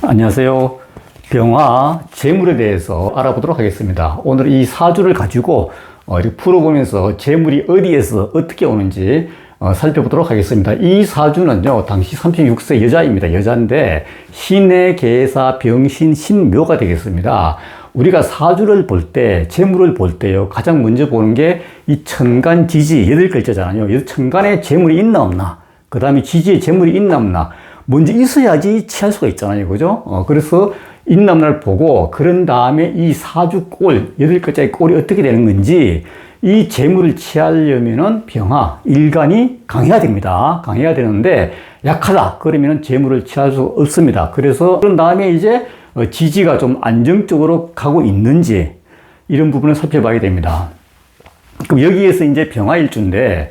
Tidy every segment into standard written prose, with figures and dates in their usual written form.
안녕하세요. 병화, 재물에 대해서 알아보도록 하겠습니다. 오늘 이 사주를 가지고 이렇게 풀어보면서 재물이 어디에서 어떻게 오는지 살펴보도록 하겠습니다. 이 사주는요, 당시 36세 여자입니다. 여자인데 신의 계사, 병신, 신묘가 되겠습니다. 우리가 사주를 볼 때, 재물을 볼 때요, 가장 먼저 보는 게 이 천간, 지지, 8글자잖아요. 천간에 재물이 있나 없나, 그 다음에 지지에 재물이 있나 없나, 먼저 있어야지 취할 수가 있잖아요. 그죠? 그래서 있나 없나를 보고, 그런 다음에 이 사주 꼴, 8글자의 꼴이 어떻게 되는 건지, 이 재물을 취하려면은 병화, 일간이 강해야 됩니다. 강해야 되는데, 약하다. 그러면은 재물을 취할 수 없습니다. 그래서, 그런 다음에 이제 지지가 좀 안정적으로 가고 있는지, 이런 부분을 살펴봐야 됩니다. 그럼 여기에서 이제 병화일주인데,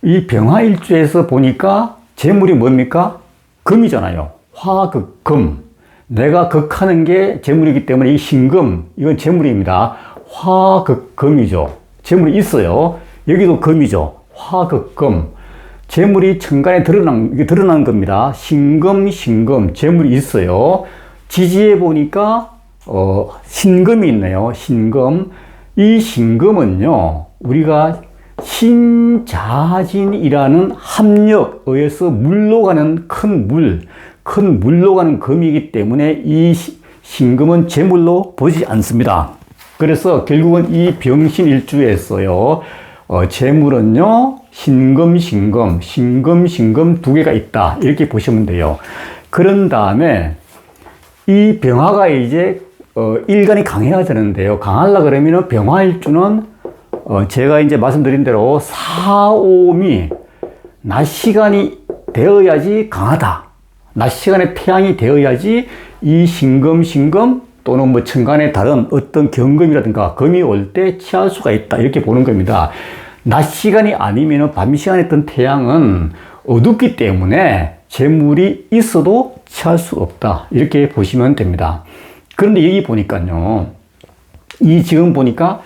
이 병화일주에서 보니까 재물이 뭡니까? 금이잖아요. 화극금. 내가 극하는 게 재물이기 때문에 이 신금, 이건 재물입니다. 화극금이죠. 재물이 있어요. 여기도 금이죠. 화극금. 재물이 천간에 드러난 겁니다. 신금, 재물이 있어요. 지지에 보니까, 신금이 있네요. 신금. 이 신금은요, 우리가 신자진이라는 합력에서 물로 가는 큰 물로 가는 금이기 때문에 이 신금은 재물로 보지 않습니다. 그래서 결국은 이 병신일주에서요, 재물은요, 신금 두 개가 있다. 이렇게 보시면 돼요. 그런 다음에 이 병화가 이제 일간이 강해야 되는데요. 강하려고 그러면 병화일주는 제가 이제 말씀드린 대로 사옴이 낮 시간이 되어야지 강하다. 낮 시간에 태양이 되어야지 이 신금 또는 뭐 천간에 다른 어떤 경금이라든가 금이 올 때 취할 수가 있다. 이렇게 보는 겁니다. 낮 시간이 아니면 밤 시간에 있던 태양은 어둡기 때문에 재물이 있어도 취할 수 없다. 이렇게 보시면 됩니다. 그런데 여기 보니까요, 지금 보니까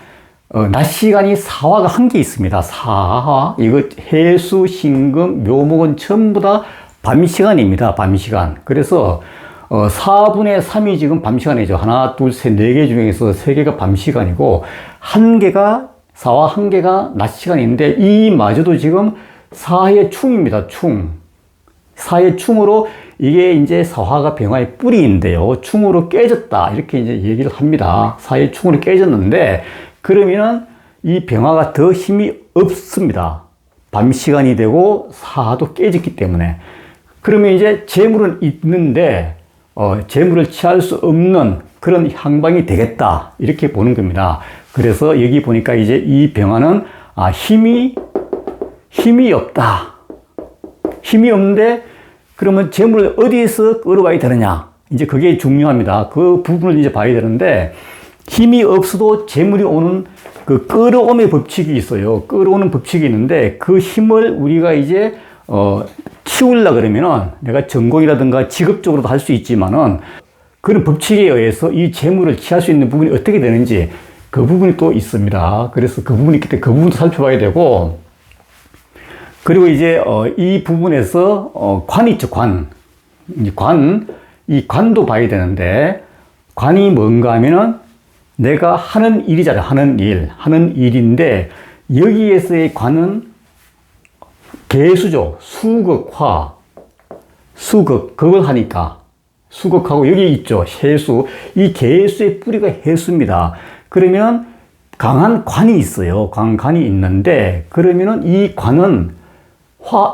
낮 시간이 사화가 한 개 있습니다. 사화. 이거 해수, 신금, 묘목은 전부 다 밤 시간입니다. 밤 시간. 그래서 4분의 3이 지금 밤 시간이죠. 하나, 둘, 셋, 네 개 중에서 세 개가 밤 시간이고, 한 개가, 사화 한 개가 낮 시간인데, 이마저도 지금 사의 충입니다. 사의 충으로 이게 이제 사화가 병화의 뿌리인데요. 충으로 깨졌다. 이렇게 이제 얘기를 합니다. 사의 충으로 깨졌는데, 그러면은 이 병화가 더 힘이 없습니다. 밤 시간이 되고 사도 깨졌기 때문에. 그러면 이제 재물은 있는데, 재물을 취할 수 없는 그런 향방이 되겠다. 이렇게 보는 겁니다. 그래서 여기 보니까 이제 이 병화는, 힘이 없다. 힘이 없는데, 그러면 재물을 어디에서 끌어와야 되느냐. 이제 그게 중요합니다. 그 부분을 이제 봐야 되는데, 힘이 없어도 재물이 오는 그 끌어옴의 법칙이 있어요. 끌어오는 법칙이 있는데, 그 힘을 우리가 이제, 키우려고 그러면은 내가 전공이라든가 직업적으로도 할 수 있지만은 그런 법칙에 의해서 이 재물을 취할 수 있는 부분이 어떻게 되는지 그 부분이 또 있습니다. 그래서 그 부분이 있기 때문에 그 부분도 살펴봐야 되고, 그리고 이제, 이 부분에서, 관이 있죠, 이 관도 봐야 되는데, 관이 뭔가 하면은 내가 하는 일이잖아요. 하는 일인데, 여기에서의 관은 개수죠. 수극화. 그걸 하니까. 수극하고 여기 있죠. 해수. 이 개수의 뿌리가 해수입니다. 그러면 강한 관이 있어요. 관이 있는데, 그러면은 이 관은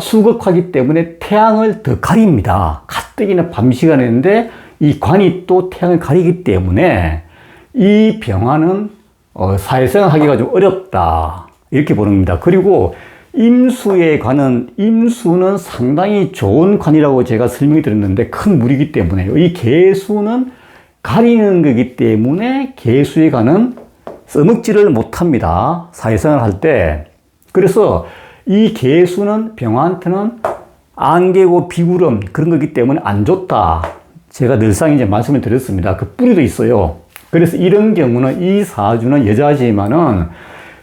수극화기 때문에 태양을 더 가립니다. 가뜩이나 밤 시간인데 이 관이 또 태양을 가리기 때문에 이 병화는 사회생활 하기가 좀 어렵다. 이렇게 보는 겁니다. 그리고 임수의 관은, 임수는 상당히 좋은 관이라고 제가 설명이 드렸는데 큰 물이기 때문에 이 개수는 가리는 거기 때문에 개수의 관은 써먹지를 못합니다. 사회생활 할 때. 그래서 이 개수는 병화한테는 안개고 비구름 그런 거기 때문에 안 좋다. 제가 늘상 이제 말씀을 드렸습니다. 그 뿌리도 있어요. 그래서 이런 경우는 이 사주는 여자지만은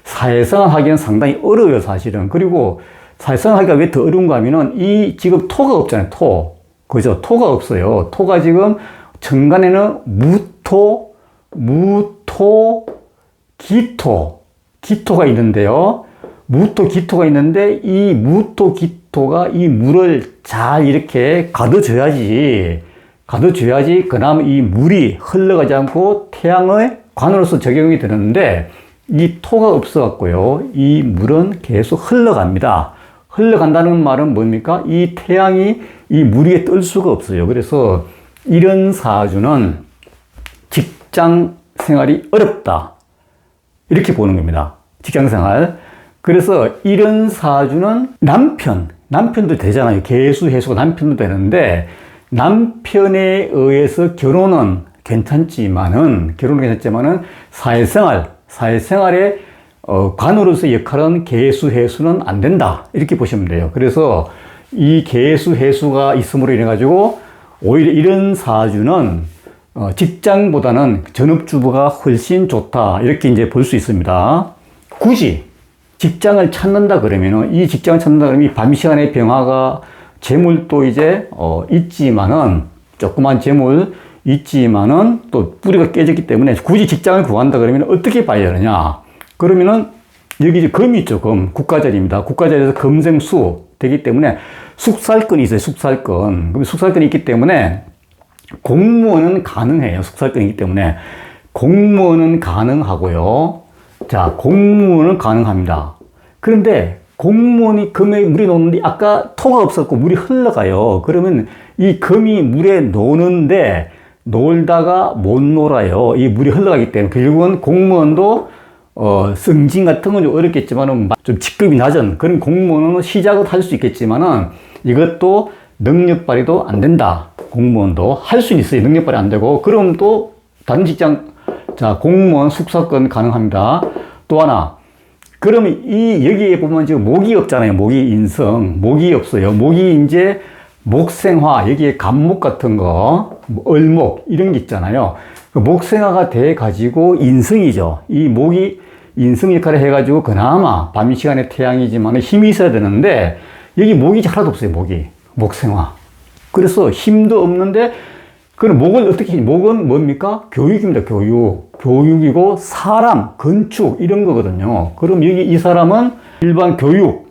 사회생활 하기는 상당히 어려워요, 사실은. 그리고 사회생활 하기가 왜 더 어려운가 하면은 이 지금 토가 없잖아요, 토. 그죠? 토가 없어요. 토가 지금 천간에는 기토가 있는데요. 기토가 있는데 이 기토가 이 물을 잘 이렇게 가둬줘야지 그나마 이 물이 흘러가지 않고 태양의 관으로서 적용이 되는데 이 토가 없어갖고요. 이 물은 계속 흘러갑니다. 흘러간다는 말은 뭡니까? 이 태양이 이 물 위에 뜰 수가 없어요. 그래서 이런 사주는 직장 생활이 어렵다. 이렇게 보는 겁니다. 직장 생활. 그래서 이런 사주는 남편도 되잖아요. 개수, 해수가 남편도 되는데 남편에 의해서 결혼은 괜찮지만은 사회생활의 관으로서 역할은 개수, 해수는 안 된다. 이렇게 보시면 돼요. 그래서 이 개수, 해수가 있음으로 인해 가지고 오히려 이런 사주는 직장보다는 전업주부가 훨씬 좋다. 이렇게 이제 볼 수 있습니다. 굳이 직장을 찾는다 그러면은 이 밤 시간에 병화가 재물도 이제 있지만은 조그만 재물 있지만은 또 뿌리가 깨졌기 때문에 굳이 직장을 구한다 그러면 어떻게 봐야 되느냐? 그러면은 여기 이제 금이 있죠. 국가자리입니다. 국가자리에서 금생수 되기 때문에 숙살권이 있어요. 그럼 숙살권이 있기 때문에 공무원은 가능해요. 숙살권이 있기 때문에 공무원은 가능하고요. 자, 공무원은 가능합니다. 그런데 공무원이 금에 물이 녹는데 아까 토가 없었고 물이 흘러가요. 그러면 이 금이 물에 노는데 놀다가 못 놀아요. 이 물이 흘러가기 때문에 결국은 공무원도 승진 같은 건 좀 어렵겠지만은 좀 직급이 낮은 그런 공무원은 시작은 할 수 있겠지만은 이것도 능력 발휘도 안 된다. 공무원도 할 수는 있어요. 능력 발휘 안 되고 그럼 또 다른 직장 공무원 숙사권 가능합니다. 또 하나 그러면 여기에 보면 지금 목이 없잖아요. 목이 없어요. 목이 이제 목생화, 여기에 간목 같은 거, 을목, 이런 게 있잖아요. 그 목생화가 돼가지고 인성이죠. 이 목이 인성 역할을 해가지고 그나마 밤 시간에 태양이지만 힘이 있어야 되는데, 여기 목이 하나도 없어요. 목생화. 그래서 힘도 없는데, 그럼 목을 어떻게, 목은 뭡니까? 교육입니다. 교육이고, 사람, 건축, 이런 거거든요. 그럼 여기 이 사람은 일반 교육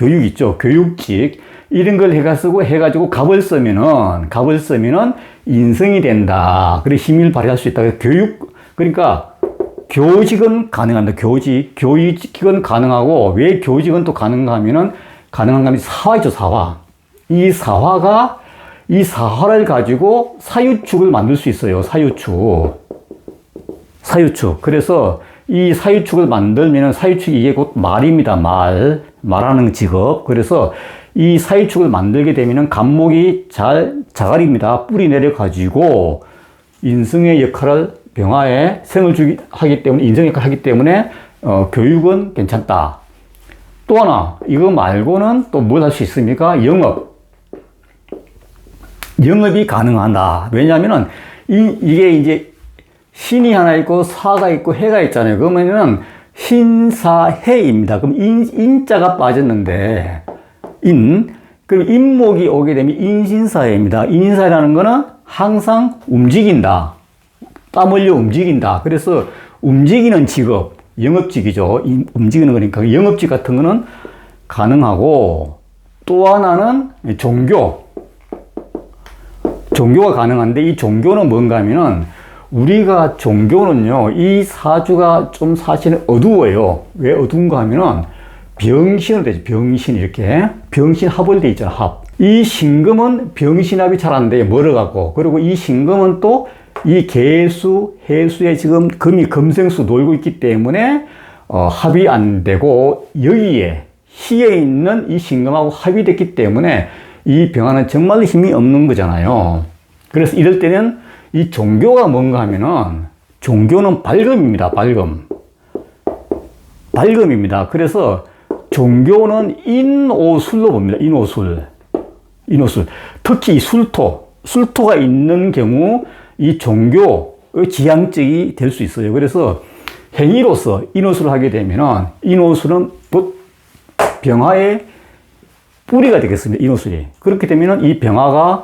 있죠. 교육직. 이런 걸 해가지고 갑을 쓰면은 인성이 된다. 그래, 힘을 발휘할 수 있다. 그러니까 교직은 가능합니다. 교직은 가능하고, 왜 교직은 또 가능한가 하면은, 가능한가 하면 사화이죠, 사화. 이 사화를 가지고 사유축을 만들 수 있어요. 사유축. 그래서 이 사유축을 만들면은 사유축이 이게 곧 말입니다. 말하는 직업. 그래서 이 사유축을 만들게 되면은 간목이 잘 자갈입니다. 뿌리 내려가지고 인성의 역할을 병화에 생을 하기 때문에, 인성 역할을 하기 때문에, 교육은 괜찮다. 또 하나, 이거 말고는 또 뭘 할 수 있습니까? 영업이 가능하다. 왜냐하면은, 이게 이제 신이 하나 있고, 사가 있고, 해가 있잖아요. 그러면은, 신사해입니다. 그럼 인자가 빠졌는데, 그럼 인목이 오게 되면 인신사해입니다. 인신사해라는 거는 항상 움직인다. 땀 흘려 움직인다. 그래서 움직이는 직업, 영업직이죠. 움직이는 거니까. 영업직 같은 거는 가능하고, 또 하나는 종교가 가능한데, 이 종교는 뭔가 하면은, 우리가 종교는요, 이 사주가 좀 사실은 어두워요. 왜 어두운가 하면은, 병신으로 되죠. 병신 합으로 돼 있잖아, 합. 이 신금은 병신합이 잘 안 돼요. 멀어갖고. 그리고 이 신금은 또 이 개수, 해수에 지금 금이 금생수 놀고 있기 때문에, 합이 안 되고, 여기에, 희에 있는 이 신금하고 합이 됐기 때문에, 이 병화는 정말로 힘이 없는 거잖아요. 그래서 이럴 때는 이 종교가 뭔가 하면은, 종교는 발금입니다. 발금입니다. 그래서 종교는 인오술로 봅니다. 인오술. 특히 이 술토가 있는 경우 이 종교의 지향적이 될 수 있어요. 그래서 행위로서 인오술을 하게 되면은, 인오술은 병화의 뿌리가 되겠습니다. 인오술이. 그렇게 되면은 이 병화가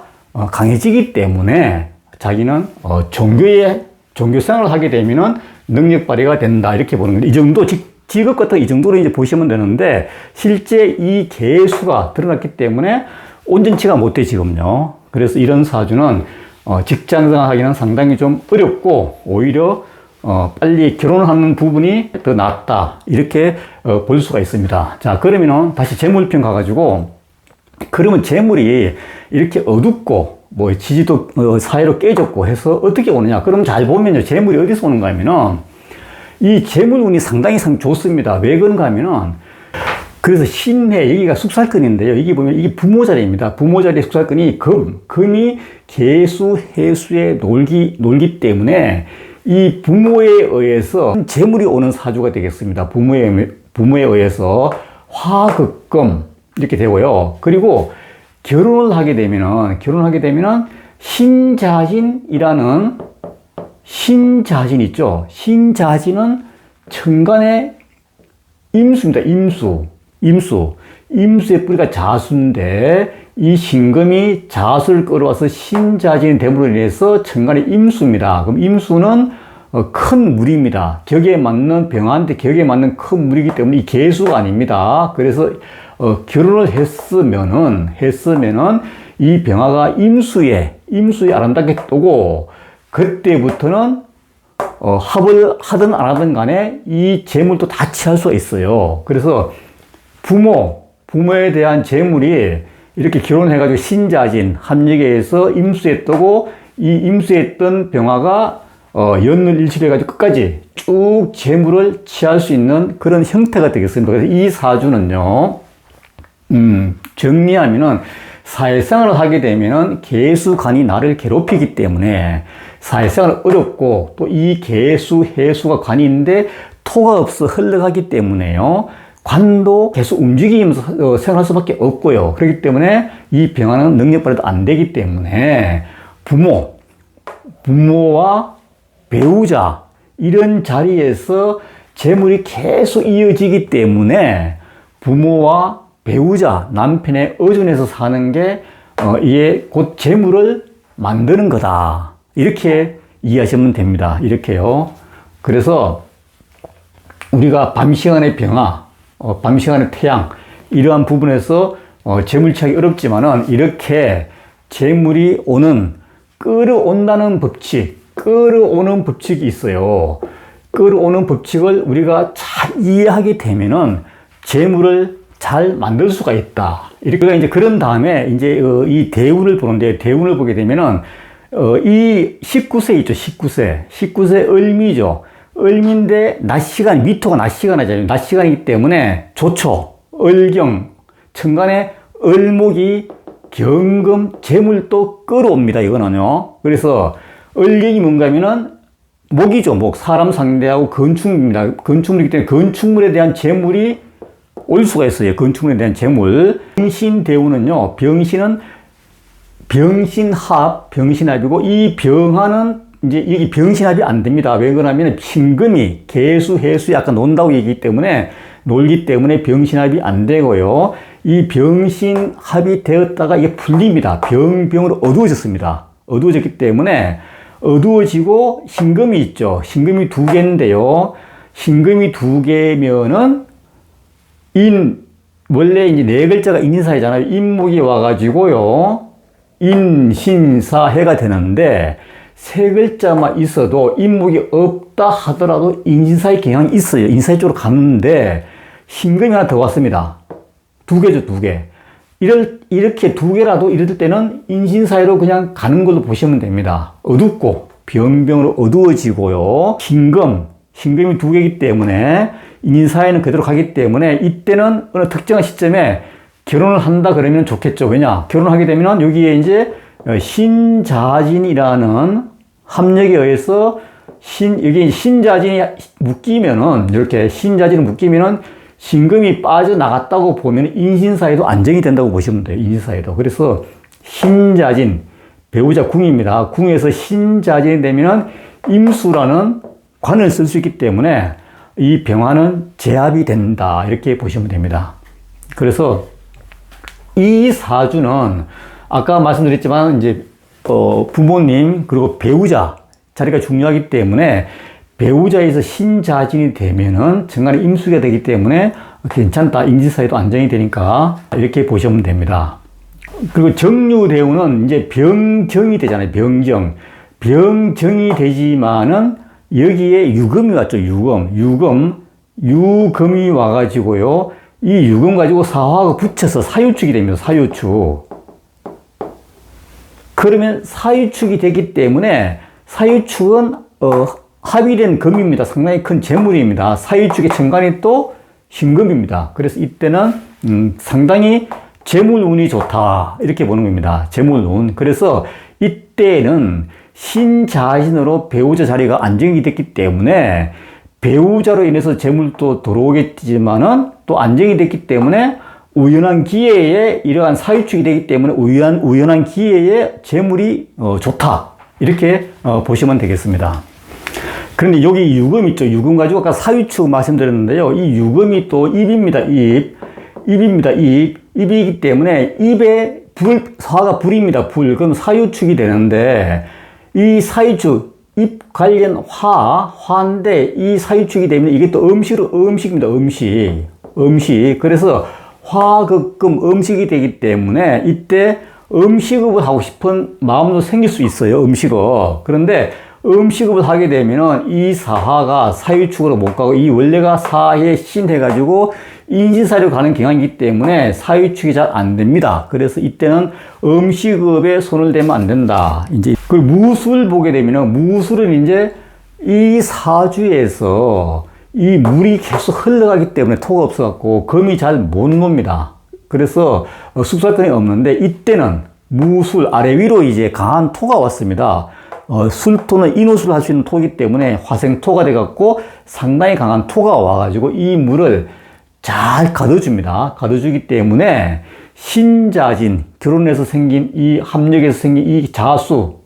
강해지기 때문에 자기는 종교 생활을 하게 되면은 능력 발휘가 된다 이렇게 보는 거예요. 이 정도 직업 같은 이 정도로 이제 보시면 되는데 실제 이 개수가 드러났기 때문에 온전치가 못돼 지금요. 그래서 이런 사주는 직장 생활하기는 상당히 좀 어렵고 오히려 빨리 결혼하는 부분이 더 낫다 이렇게 볼 수가 있습니다. 자, 그러면은 다시 재물편 가가지고 그러면 재물이 이렇게 어둡고 뭐 지지도 사이로 깨졌고 해서 어떻게 오느냐? 그럼 잘 보면요, 재물이 어디서 오는가 하면은 이 재물운이 상당히 좋습니다. 왜 그런가 하면은 그래서 신해 여기가 숙살근인데요. 여기 보면 이게 부모 자리입니다. 부모 자리의 숙살근이 금이 개수 해수에 놀기 때문에 이 부모에 의해서 재물이 오는 사주가 되겠습니다. 부모에 의해서 화극금 이렇게 되고요. 그리고 결혼을 하게 되면은 신자진이라는 신자진 있죠. 신자진은 천간의 임수입니다. 임수의 뿌리가 자수인데 이 신금이 자수를 끌어와서 신자진이 됨으로 인해서 천간의 임수입니다. 그럼 임수는 큰 물입니다. 격에 맞는 병화한테 격에 맞는 큰 물이기 때문에 이 개수가 아닙니다. 그래서 결혼을 했으면은 이 병화가 임수에 아름답게 뜨고 그때부터는 합을 하든 안 하든 간에 이 재물도 다 취할 수가 있어요. 그래서 부모에 대한 재물이 이렇게 결혼해가지고 신자진 합력에 의해서 임수에 뜨고 이 임수에 뜬 병화가 연을일치해가지고 끝까지 쭉 재물을 취할 수 있는 그런 형태가 되겠습니다. 그래서 이 사주는요, 정리하면은 사회생활을 하게 되면은 개수간이 나를 괴롭히기 때문에 사회생활은 어렵고 또 이 개수, 해수가 관이 있는데 토가 없어 흘러가기 때문에요. 관도 계속 움직이면서 생활할 수밖에 없고요. 그렇기 때문에 이 병화는 능력 발휘도 안 되기 때문에 부모와 배우자 이런 자리에서 재물이 계속 이어지기 때문에 부모와 배우자, 남편에 의존해서 사는 게 이게 곧 재물을 만드는 거다. 이렇게 이해하시면 됩니다. 이렇게요. 그래서 우리가 밤 시간의 병화, 밤 시간의 태양 이러한 부분에서 재물 취하기 어렵지만은 이렇게 재물이 끌어오는 법칙이 있어요. 끌어오는 법칙을 우리가 잘 이해하게 되면은 재물을 잘 만들 수가 있다. 이렇게 이제 그런 다음에 이제 이 대운을 보는데 대운을 보게 되면은 이 19세 있죠. 19세 을미죠. 을미인데 위토가 낮 시간 하잖아요. 낮 시간이기 때문에 좋죠. 을경 천간에 을목이 경금 재물도 끌어옵니다. 이거는요. 그래서 을경이 뭔가 하면은 목이죠. 사람 상대하고 건축물입니다. 건축물이기 때문에 건축물에 대한 재물이 올 수가 있어요. 건축물에 대한 재물. 병신대운은요, 병신은 병신합이고, 이 병화는 이제 여기 병신합이 안 됩니다. 왜 그러냐면 신금이 개수, 해수 약간 논다고 얘기하기 때문에 놀기 때문에 병신합이 안 되고요. 이 병신합이 되었다가 이게 풀립니다. 병으로 어두워졌습니다. 어두워졌기 때문에 어두워지고 신금이 있죠. 신금이 2개인데요. 신금이 2개면은 원래 이제 4글자가 인신사이잖아요. 인목이 와가지고요. 인신사해가 되는데 3글자만 있어도 인목이 없다 하더라도 인신사의 경향이 있어요. 인사의 쪽으로 가는데 신금이 하나 더 왔습니다. 2개죠, 2개. 이렇게 2개라도 이럴 때는 인신사회로 그냥 가는 걸로 보시면 됩니다. 어둡고 병으로 어두워지고요. 신금이 2개이기 때문에 인사회는 그대로 가기 때문에 이때는 어느 특정한 시점에 결혼을 한다 그러면 좋겠죠. 왜냐? 결혼하게 되면 여기에 이제 신자진이라는 합력에 의해서 여기 신자진이 묶이면은 이렇게 신자진이 묶이면은 신금이 빠져나갔다고 보면 인신사회도 안정이 된다고 보시면 돼요. 인신사회도. 그래서 신자진, 배우자 궁입니다. 궁에서 신자진이 되면은 임수라는 관을 쓸 수 있기 때문에 이 병화는 제압이 된다. 이렇게 보시면 됩니다. 그래서 이 사주는 아까 말씀드렸지만 이제 부모님 그리고 배우자 자리가 중요하기 때문에 배우자에서 신자진이 되면은 정관이 임수가 되기 때문에 괜찮다. 인지사회도 안정이 되니까 이렇게 보시면 됩니다. 그리고 정유대운은 이제 병정이 되잖아요. 병정이 되지만은 여기에 유금이 왔죠. 유금이 와가지고요. 이 유금 가지고 사화가 붙여서 사유축이 됩니다. 사유축. 그러면 사유축이 되기 때문에 사유축은 합의된 금입니다. 상당히 큰 재물입니다. 사유축의 정관이 또 신금입니다. 그래서 이때는 상당히 재물운이 좋다 이렇게 보는 겁니다. 재물운. 그래서 이때는 신자신으로 배우자 자리가 안정이 됐기 때문에 배우자로 인해서 재물도 들어오겠지만은 또 안정이 됐기 때문에 우연한 기회에 이러한 사유축이 되기 때문에 우연한 기회에 재물이 좋다 이렇게 보시면 되겠습니다. 그런데 여기 유금 있죠. 유금 가지고 아까 사유축 말씀드렸는데요. 이 유금이 또 입입니다. 입입니다. 입이기 때문에 입에 사화가 불입니다. 그럼 사유축이 되는데 이 사유축 입 관련 화인데 이 사유축이 되면 이게 또 음식입니다. 음식. 그래서 화극금 음식이 되기 때문에 이때 음식업을 하고 싶은 마음도 생길 수 있어요. 음식업. 그런데 음식업을 하게 되면은 이 사화가 사유축으로 못 가고 이 원래가 사에 신 해가지고 인신사로 가는 경향이기 때문에 사유축이 잘 안 됩니다. 그래서 이때는 음식업에 손을 대면 안 된다. 이제 그 무술 보게 되면은 무술은 이제 이 사주에서 이 물이 계속 흘러가기 때문에 토가 없어갖고 금이 잘 못 놉니다. 그래서 숙살권이 없는데 이때는 무술 아래 위로 이제 강한 토가 왔습니다. 술토는 인호술을 할 수 있는 토이기 때문에 화생토가 돼갖고 상당히 강한 토가 와가지고 이 물을 잘 가둬줍니다. 가둬주기 때문에 신자진, 결혼해서 생긴 이 합력에서 생긴 이 자수,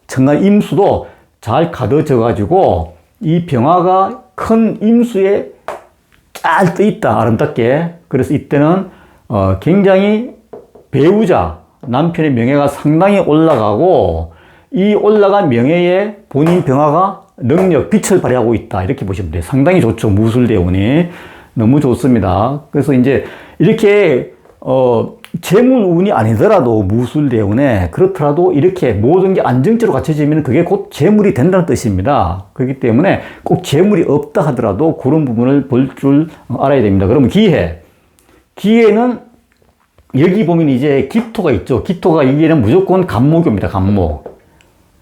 정관 임수도 잘 가둬져가지고 이 병화가 큰 임수에 잘 떠 있다. 아름답게. 그래서 이때는 굉장히 배우자, 남편의 명예가 상당히 올라가고 이 올라간 명예에 본인 병화가 능력, 빛을 발휘하고 있다. 이렇게 보시면 돼요. 상당히 좋죠. 무술대운이. 너무 좋습니다. 그래서 이제 이렇게, 재물운이 아니더라도 무술대운에 그렇더라도 이렇게 모든 게 안정적으로 갖춰지면 그게 곧 재물이 된다는 뜻입니다. 그렇기 때문에 꼭 재물이 없다 하더라도 그런 부분을 볼 줄 알아야 됩니다. 그러면 기해는 여기 보면 이제 기토가 있죠. 기토가 여기에는 무조건 간목입니다. 간목.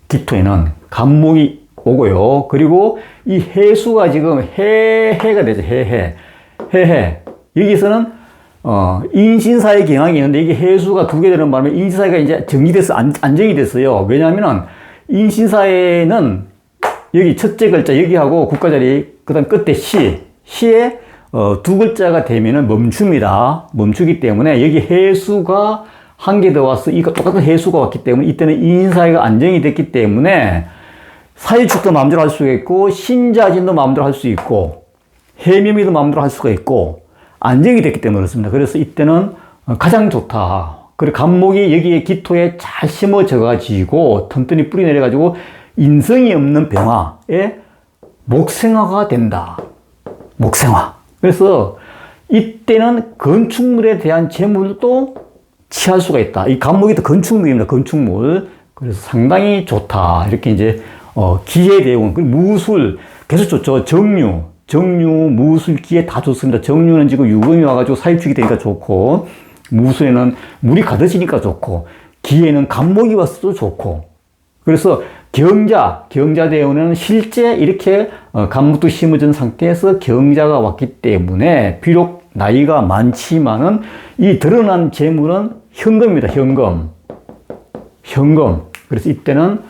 기토에는 간목이 오고요. 그리고 이 해수가 지금 해가 되죠. 해해. 여기서는, 인신사의 경향이 있는데 이게 해수가 두 개 되는 바람에 인신사회가 이제 안정이 됐어요. 왜냐하면 인신사회는 여기 첫째 글자 여기하고 국가자리, 그 다음 끝에 시에 두 글자가 되면은 멈춥니다. 멈추기 때문에 여기 해수가 한 개 더 와서 이거 똑같은 해수가 왔기 때문에 이때는 인신사회가 안정이 됐기 때문에 사유축도 마음대로 할 수가 있고 신자진도 마음대로 할 수 있고 해묘미도 마음대로 할 수가 있고 안정이 됐기 때문에 그렇습니다. 그래서 이때는 가장 좋다. 그리고 간목이 여기에 기토에 잘 심어져 가지고 튼튼히 뿌리 내려가지고 인성이 없는 병화에 목생화가 된다. 목생화. 그래서 이때는 건축물에 대한 재물도 취할 수가 있다. 이 간목이 또 건축물입니다. 건축물. 그래서 상당히 좋다. 이렇게 이제 기해대운, 무술 계속 좋죠. 정유, 무술, 기해 다 좋습니다. 정유는 지금 유금이 와가지고 사유축이 되니까 좋고, 무술에는 물이 가득지니까 좋고, 기해는 간목이 왔어도 좋고, 그래서 경자대운은 실제 이렇게 간목도 심어진 상태에서 경자가 왔기 때문에 비록 나이가 많지만은 이 드러난 재물은 현금입니다. 현금. 그래서 이때는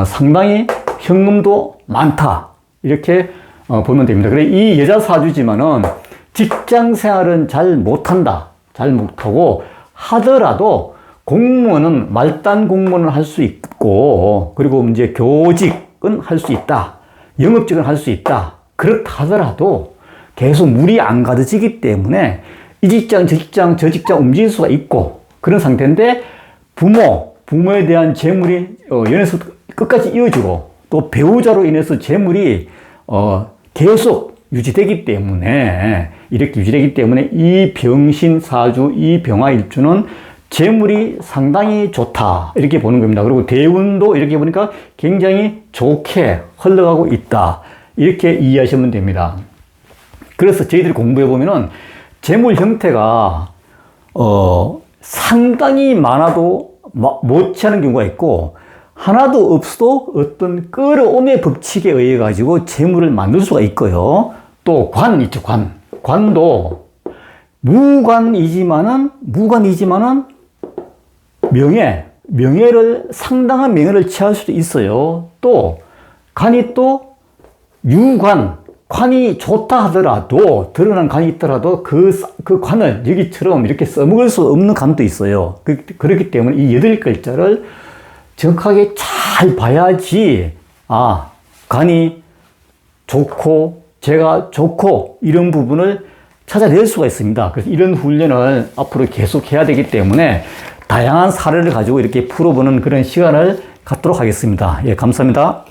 상당히 현금도 많다. 이렇게 보면 됩니다. 그래 이 여자 사주지만은 직장 생활은 잘 못한다. 잘 못하고 하더라도 공무원은 말단 공무원을 할 수 있고 그리고 이제 교직은 할 수 있다. 영업직은 할 수 있다. 그렇다 하더라도 계속 물이 안 가득지기 때문에 이 직장 저 직장 움직일 수가 있고 그런 상태인데 부모 부모에 대한 재물이 연에서 끝까지 이어지고 또 배우자로 인해서 재물이 계속 유지되기 때문에 이렇게 유지되기 때문에 이 병신사주, 이 병화일주는 재물이 상당히 좋다 이렇게 보는 겁니다. 그리고 대운도 이렇게 보니까 굉장히 좋게 흘러가고 있다 이렇게 이해하시면 됩니다. 그래서 저희들이 공부해 보면은 재물 형태가 상당히 많아도 못지않은 경우가 있고 하나도 없어도 어떤 끌어옴의 법칙에 의해 가지고 재물을 만들 수가 있고요. 또 관 있죠, 관. 관도 무관이지만은 상당한 명예를 취할 수도 있어요. 또 관이 또 유관, 관이 좋다 하더라도, 드러난 관이 있더라도 그 관을 여기처럼 이렇게 써먹을 수 없는 관도 있어요. 그렇기 때문에 이 8글자를 정확하게 잘 봐야지, 관이 좋고, 제가 좋고, 이런 부분을 찾아낼 수가 있습니다. 그래서 이런 훈련을 앞으로 계속 해야 되기 때문에 다양한 사례를 가지고 이렇게 풀어보는 그런 시간을 갖도록 하겠습니다. 예, 감사합니다.